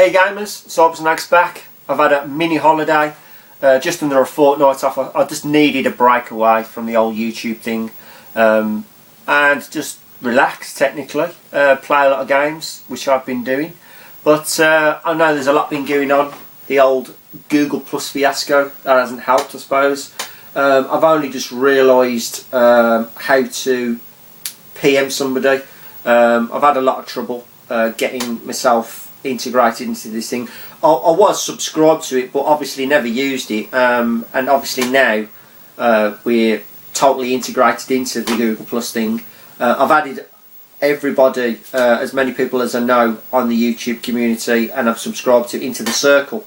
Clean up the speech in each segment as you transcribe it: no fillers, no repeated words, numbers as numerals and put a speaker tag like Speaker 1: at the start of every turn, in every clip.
Speaker 1: Hey gamers, Sybersnake's back. I've had a mini holiday, just under a fortnight off. I just needed a break away from the old YouTube thing and just relax technically, play a lot of games, which I've been doing. But I know there's a lot been going on. The old Google Plus fiasco, that hasn't helped I suppose. I've only just realised how to PM somebody. I've had a lot of trouble getting myself integrated into this thing. I was subscribed to it, but obviously never used it, and obviously now we're totally integrated into the Google Plus thing. I've added everybody, as many people as I know on the YouTube community, and I've subscribed to into the circle.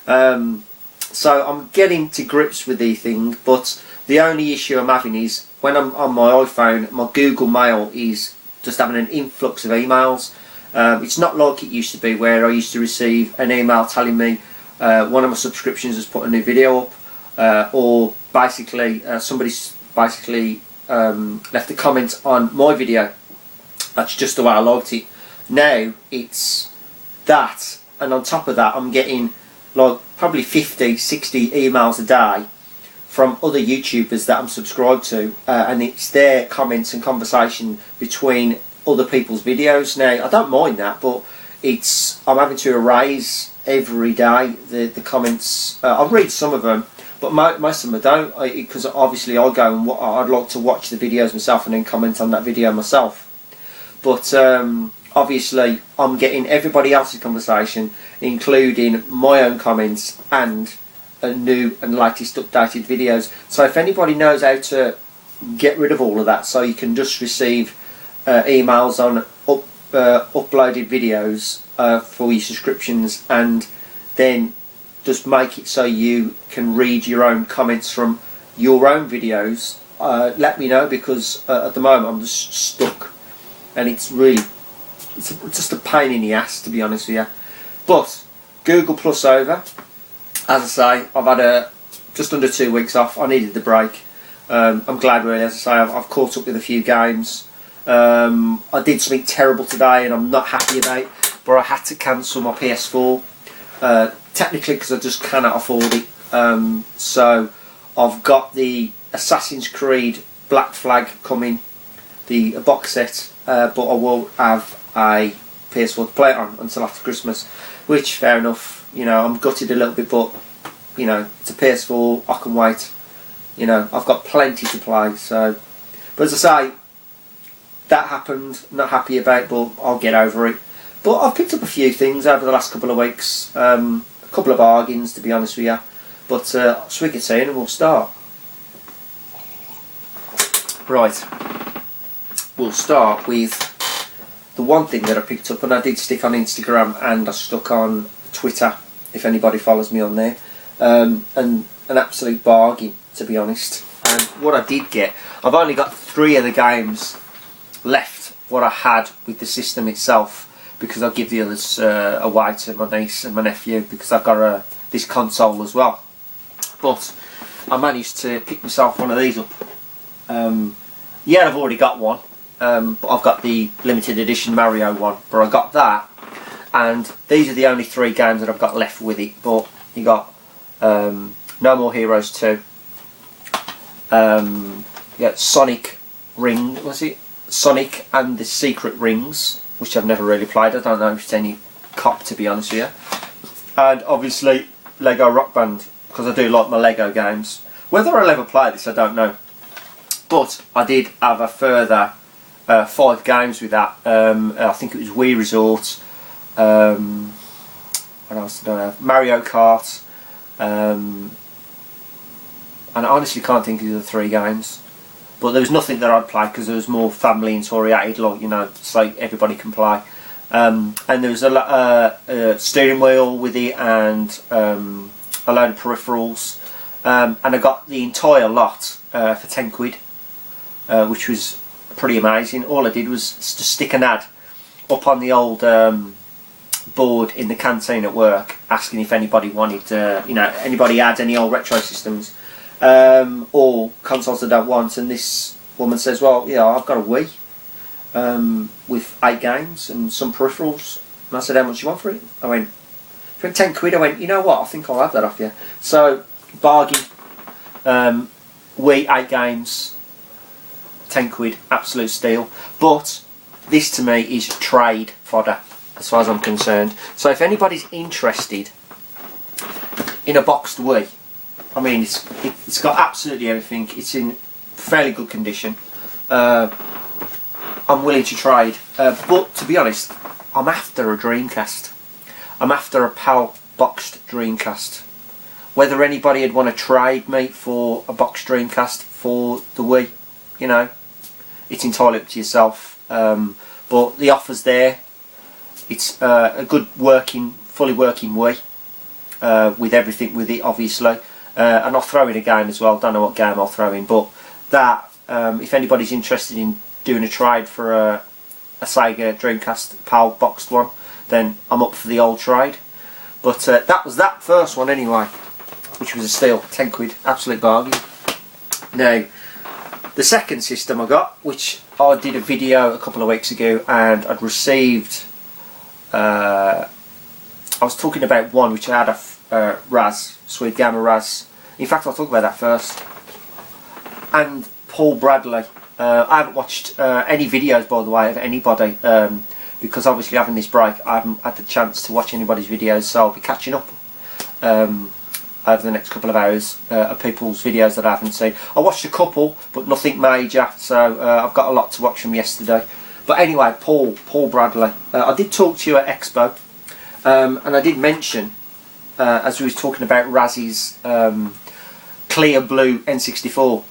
Speaker 1: So I'm getting to grips with the thing, but the only issue I'm having is when I'm on my iPhone, my Google Mail is just having an influx of emails. It's not like it used to be, where I used to receive an email telling me one of my subscriptions has put a new video up, or basically somebody's basically left a comment on my video. That's just the way I liked it. Now it's that, and on top of that I'm getting like probably 50, 60 emails a day from other YouTubers that I'm subscribed to, and it's their comments and conversation between other people's videos. Now I don't mind that, but I'm having to erase every day the comments. I'll read some of them, but most of them I don't, because obviously I go and I'd like to watch the videos myself and then comment on that video myself. But obviously I'm getting everybody else's conversation, including my own comments and new and latest updated videos. So if anybody knows how to get rid of all of that, so you can just receive emails on uploaded videos for your subscriptions, and then just make it so you can read your own comments from your own videos, let me know, because at the moment I'm just stuck, and it's just a pain in the ass, to be honest with you. But Google Plus over, as I say, I've had just under 2 weeks off. I needed the break. I'm glad, really. As I say, I've caught up with a few games. I did something terrible today and I'm not happy about, but I had to cancel my PS4, technically because I just cannot afford it. So I've got the Assassin's Creed Black Flag coming, the box set, but I will have a PS4 to play it on until after Christmas, which, fair enough. You know, I'm gutted a little bit, but you know, it's a PS4, I can wait. You know, I've got plenty to play. So, but as I say, that happened, not happy about, but I'll get over it. But I've picked up a few things over the last couple of weeks, a couple of bargains, to be honest with you. But swig it in and we'll start. Right, we'll start with the one thing that I picked up, and I did stick on Instagram and I stuck on Twitter, if anybody follows me on there, and an absolute bargain, to be honest. And what I did get, I've only got 3 of the games left what I had with the system itself, because I'll give the others away to my niece and my nephew, because I've got this console as well. But I managed to pick myself one of these up. Yeah, I've already got one, but I've got the limited edition Mario one, but I got that, and these are the only 3 games that I've got left with it. But you got No More Heroes 2, you got Sonic Ring, was it? Sonic and the Secret Rings, which I've never really played. I don't know if it's any cop, to be honest with you. And obviously Lego Rock Band, because I do like my Lego games. Whether I'll ever play this, I don't know. But I did have a further 5 games with that. I think it was Wii Resort. What else did I have? Mario Kart. And I honestly can't think of the 3 games. But there was nothing that I'd play, because there was more family and oriented, like, you know, so everybody can play. And there was a steering wheel with it, and a load of peripherals. And I got the entire lot for £10, which was pretty amazing. All I did was just stick an ad up on the old board in the canteen at work, asking if anybody wanted, you know, anybody had any old retro systems. Or consoles I don't want, and this woman says, well, yeah, I've got a Wii with 8 games and some peripherals. And I said, how much do you want for it? I went, for 10 quid. I went, you know what, I think I'll have that off you. So, bargain. Wii, 8 games, 10 quid, absolute steal. But this to me is trade fodder, as far as I'm concerned. So if anybody's interested in a boxed Wii, I mean, it's got absolutely everything. It's in fairly good condition. I'm willing to trade. But to be honest, I'm after a Dreamcast. I'm after a PAL boxed Dreamcast. Whether anybody would want to trade me for a boxed Dreamcast for the Wii, you know, it's entirely up to yourself. But the offer's there. It's a good working, fully working Wii with everything with it, obviously. And I'll throw in a game as well. Don't know what game I'll throw in, but that if anybody's interested in doing a trade for a Sega Dreamcast PAL boxed one, then I'm up for the old trade. But that was that first one anyway, which was a steal, 10 quid, absolute bargain. Now, the second system I got, which I did a video a couple of weeks ago, and I'd received, I was talking about one which I had a Raz, Sweet Gamma Raz. In fact, I'll talk about that first. And Paul Bradley. I haven't watched any videos, by the way, of anybody, because obviously having this break, I haven't had the chance to watch anybody's videos, so I'll be catching up over the next couple of hours of people's videos that I haven't seen. I watched a couple, but nothing major, so I've got a lot to watch from yesterday. But anyway, Paul Bradley. I did talk to you at Expo, and I did mention, as we was talking about Raz's clear blue N64,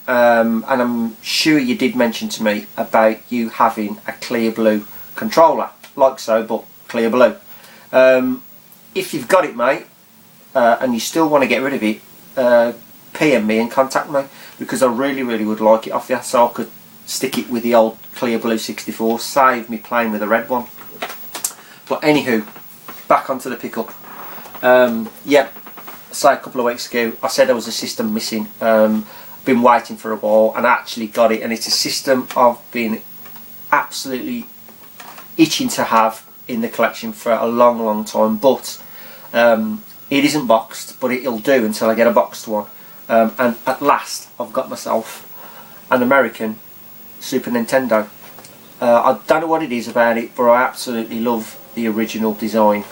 Speaker 1: and I'm sure you did mention to me about you having a clear blue controller, like so, but clear blue. If you've got it, mate, and you still want to get rid of it, PM me and contact me, because I really would like it off you, so I could stick it with the old clear blue 64, save me playing with the red one. But anywho, back onto the pickup. Yep, say a couple of weeks ago I said there was a system missing. Been waiting for a while, and I actually got it, and it's a system I've been absolutely itching to have in the collection for a long time, but it isn't boxed, but it'll do until I get a boxed one. And at last I've got myself an American Super Nintendo. I don't know what it is about it, but I absolutely love the original design.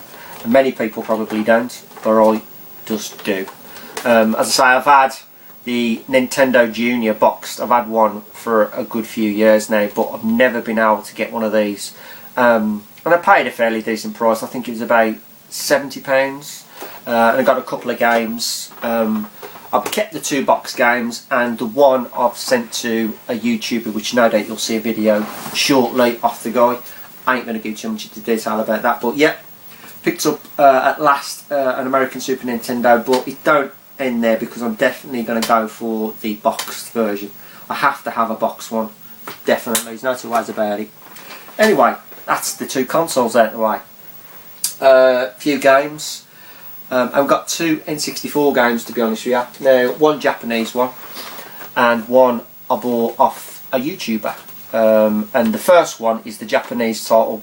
Speaker 1: And many people probably don't, but I just do. As I say, I've had the Nintendo Junior boxed. I've had one for a good few years now, but I've never been able to get one of these. And I paid a fairly decent price. I think it was about £70. And I got a couple of games. I've kept the 2 box games, and the one I've sent to a YouTuber, which no doubt you'll see a video shortly off the guy. I ain't going to give too much into detail about that, but yeah, picked up at last an American Super Nintendo, but it don't end there, because I'm definitely going to go for the boxed version. I have to have a boxed one, definitely, there's no two ways about it. Anyway, that's the 2 consoles out of the way. Few games. I've got 2 N64 games, to be honest with you. Now, one Japanese one, and one I bought off a YouTuber. And the first one is the Japanese title,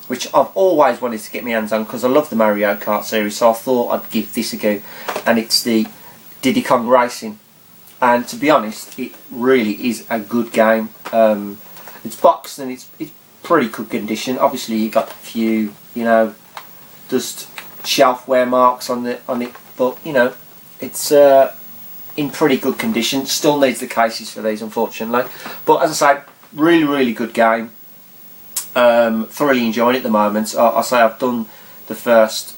Speaker 1: which I've always wanted to get my hands on, because I love the Mario Kart series, so I thought I'd give this a go. And it's the Diddy Kong Racing. And to be honest, it really is a good game. It's boxed, and it's pretty good condition. Obviously, you got a few, you know, just shelf wear marks on it, but you know, it's in pretty good condition. Still needs the cases for these, unfortunately, but as I say, really good game. Thoroughly enjoying it at the moment. I say I've done the first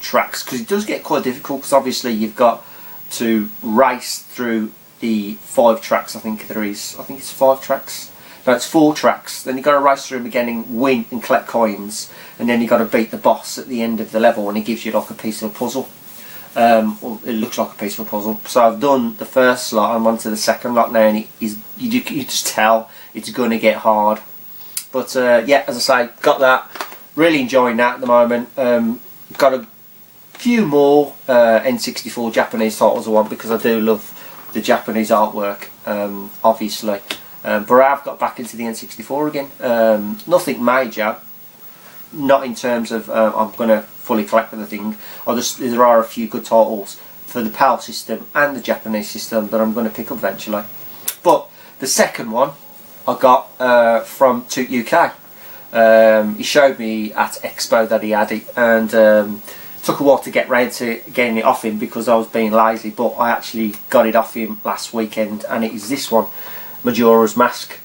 Speaker 1: tracks, because it does get quite difficult, because obviously you've got to race through the 5 tracks. I think there is, I think it's 5 tracks. No, it's 4 tracks. Then you've got to race through them again and win and collect coins, and then you've got to beat the boss at the end of the level, and he gives you like a piece of a puzzle. Well, it looks like a piece of a puzzle. So I've done the first lot, I'm on to the second lot now, and you just tell it's going to get hard. But yeah, as I say, got that. Really enjoying that at the moment. Got a few more N64 Japanese titles I want, because I do love the Japanese artwork, obviously. But I've got back into the N64 again. Nothing major, not in terms of I'm going to fully collect the thing. There are a few good titles for the PAL system and the Japanese system that I'm going to pick up eventually. But the second one I got from Toot UK. He showed me at Expo that he had it, and took a while to get round to getting it off him because I was being lazy, but I actually got it off him last weekend, and it is this one, Majora's Mask,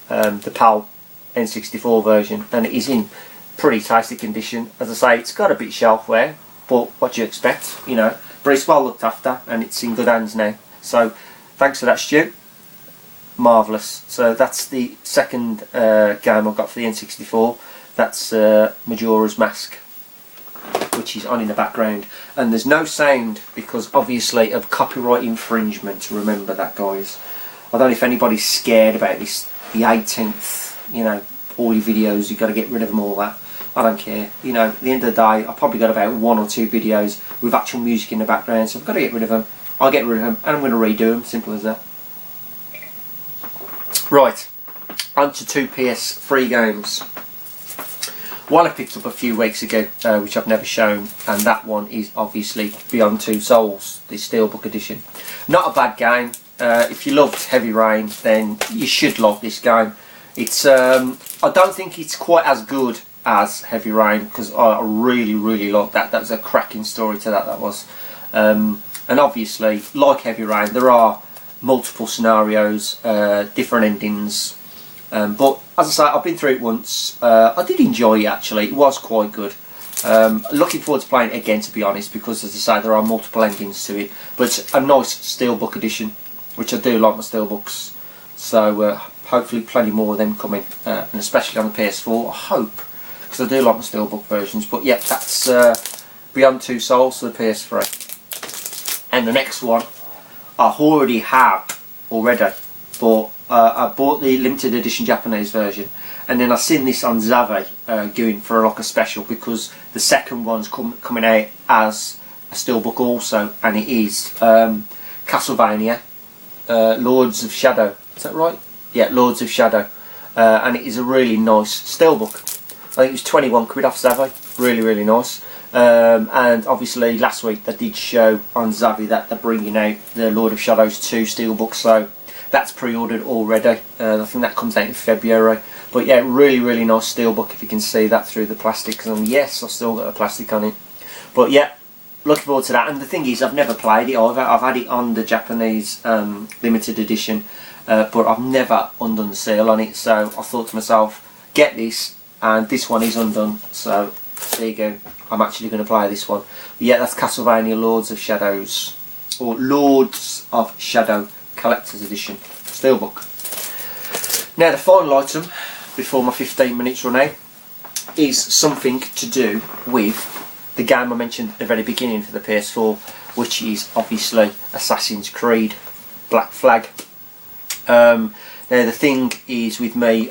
Speaker 1: the PAL N64 version, and it is in pretty tasty condition. As I say, it's got a bit shelf wear, but what do you expect, you know, but it's well looked after and it's in good hands now. So thanks for that, Stu. Marvellous. So that's the second game I've got for the N64. That's Majora's Mask, which is on in the background, and there's no sound because obviously of copyright infringement. Remember that, guys. I don't know if anybody's scared about this, the 18th, you know, all your videos, you've got to get rid of them, all that. I don't care, you know, at the end of the day I've probably got about 1 or 2 videos with actual music in the background, so I've got to get rid of them. I'll get rid of them and I'm going to redo them, simple as that. Right, on to 2 PS3 games. One I picked up a few weeks ago, which I've never shown, and that one is obviously Beyond Two Souls, the Steelbook edition. Not a bad game. If you loved Heavy Rain, then you should love this game. It's I don't think it's quite as good as Heavy Rain, because I really like that. That was a cracking story to that was. And obviously, like Heavy Rain, there are multiple scenarios, different endings. But as I say, I've been through it once. I did enjoy it actually. It was quite good. Looking forward to playing it again, to be honest, because as I say, there are multiple endings to it. But it's a nice Steelbook edition, which I do like my Steelbooks. So hopefully plenty more of them coming, and especially on the PS4, I hope, because I do like my Steelbook versions. But yeah, that's Beyond Two Souls for the PS3. And the next one I already have already, but I bought the limited edition Japanese version, and then I seen this on Zavi going for like a special, because the second one's coming out as a Steelbook also, and it is Castlevania Lords of Shadow. Is that right? Yeah, Lords of Shadow, and it is a really nice Steelbook. I think it was 21 quid off Zavi. Really nice. And obviously last week they did show on Zavi that they're bringing out the Lord of Shadows 2 Steelbook, so that's pre-ordered already. I think that comes out in February. But yeah, really nice Steelbook, if you can see that through the plastic. And yes, I've still got the plastic on it. But yeah, looking forward to that. And the thing is, I've never played it either. I've had it on the Japanese limited edition, but I've never undone the seal on it. So I thought to myself, get this, and this one is undone. So there you go. I'm actually going to play this one. But yeah, that's Castlevania Lords of Shadows, or Lords of Shadow Collector's Edition Steelbook. Now the final item before my 15 minutes run out is something to do with the game I mentioned at the very beginning for the PS4, which is obviously Assassin's Creed Black Flag. Now the thing is with me,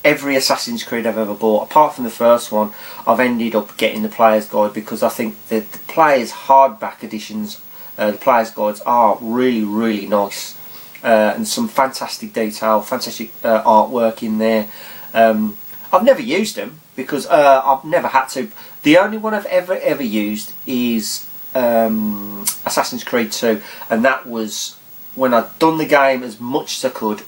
Speaker 1: every Assassin's Creed I've ever bought, apart from the first one, I've ended up getting the Player's Guide, because I think the Player's hardback editions, the Player's Guides are really nice, and some fantastic detail, fantastic artwork in there. I've never used them because I've never had to. The only one I've ever used is Assassin's Creed 2, and that was when I'd done the game as much as I could,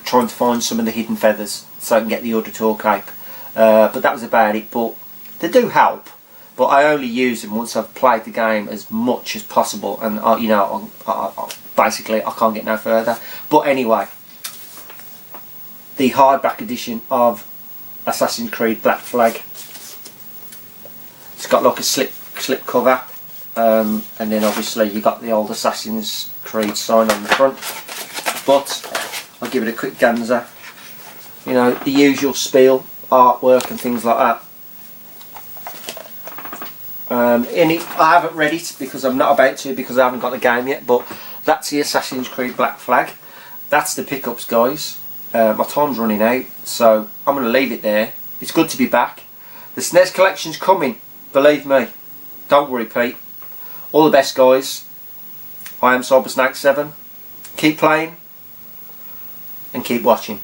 Speaker 1: trying to find some of the hidden feathers so I can get the Auditor Cape, but that was about it. But they do help, but I only use them once I've played the game as much as possible, and you know, basically I can't get no further. But anyway, the hardback edition of Assassin's Creed Black Flag, it's got like a slip cover, and then obviously you got the old Assassin's Creed sign on the front. But I'll give it a quick ganzer. You know, the usual spiel, artwork and things like that. I haven't read it because I'm not about to, because I haven't got the game yet, but that's the Assassin's Creed Black Flag. That's the pickups, guys. My time's running out, so I'm going to leave it there. It's good to be back. The SNES collection's coming, believe me. Don't worry, Pete. All the best, guys. I am Sybersnake 7. Keep playing and keep watching.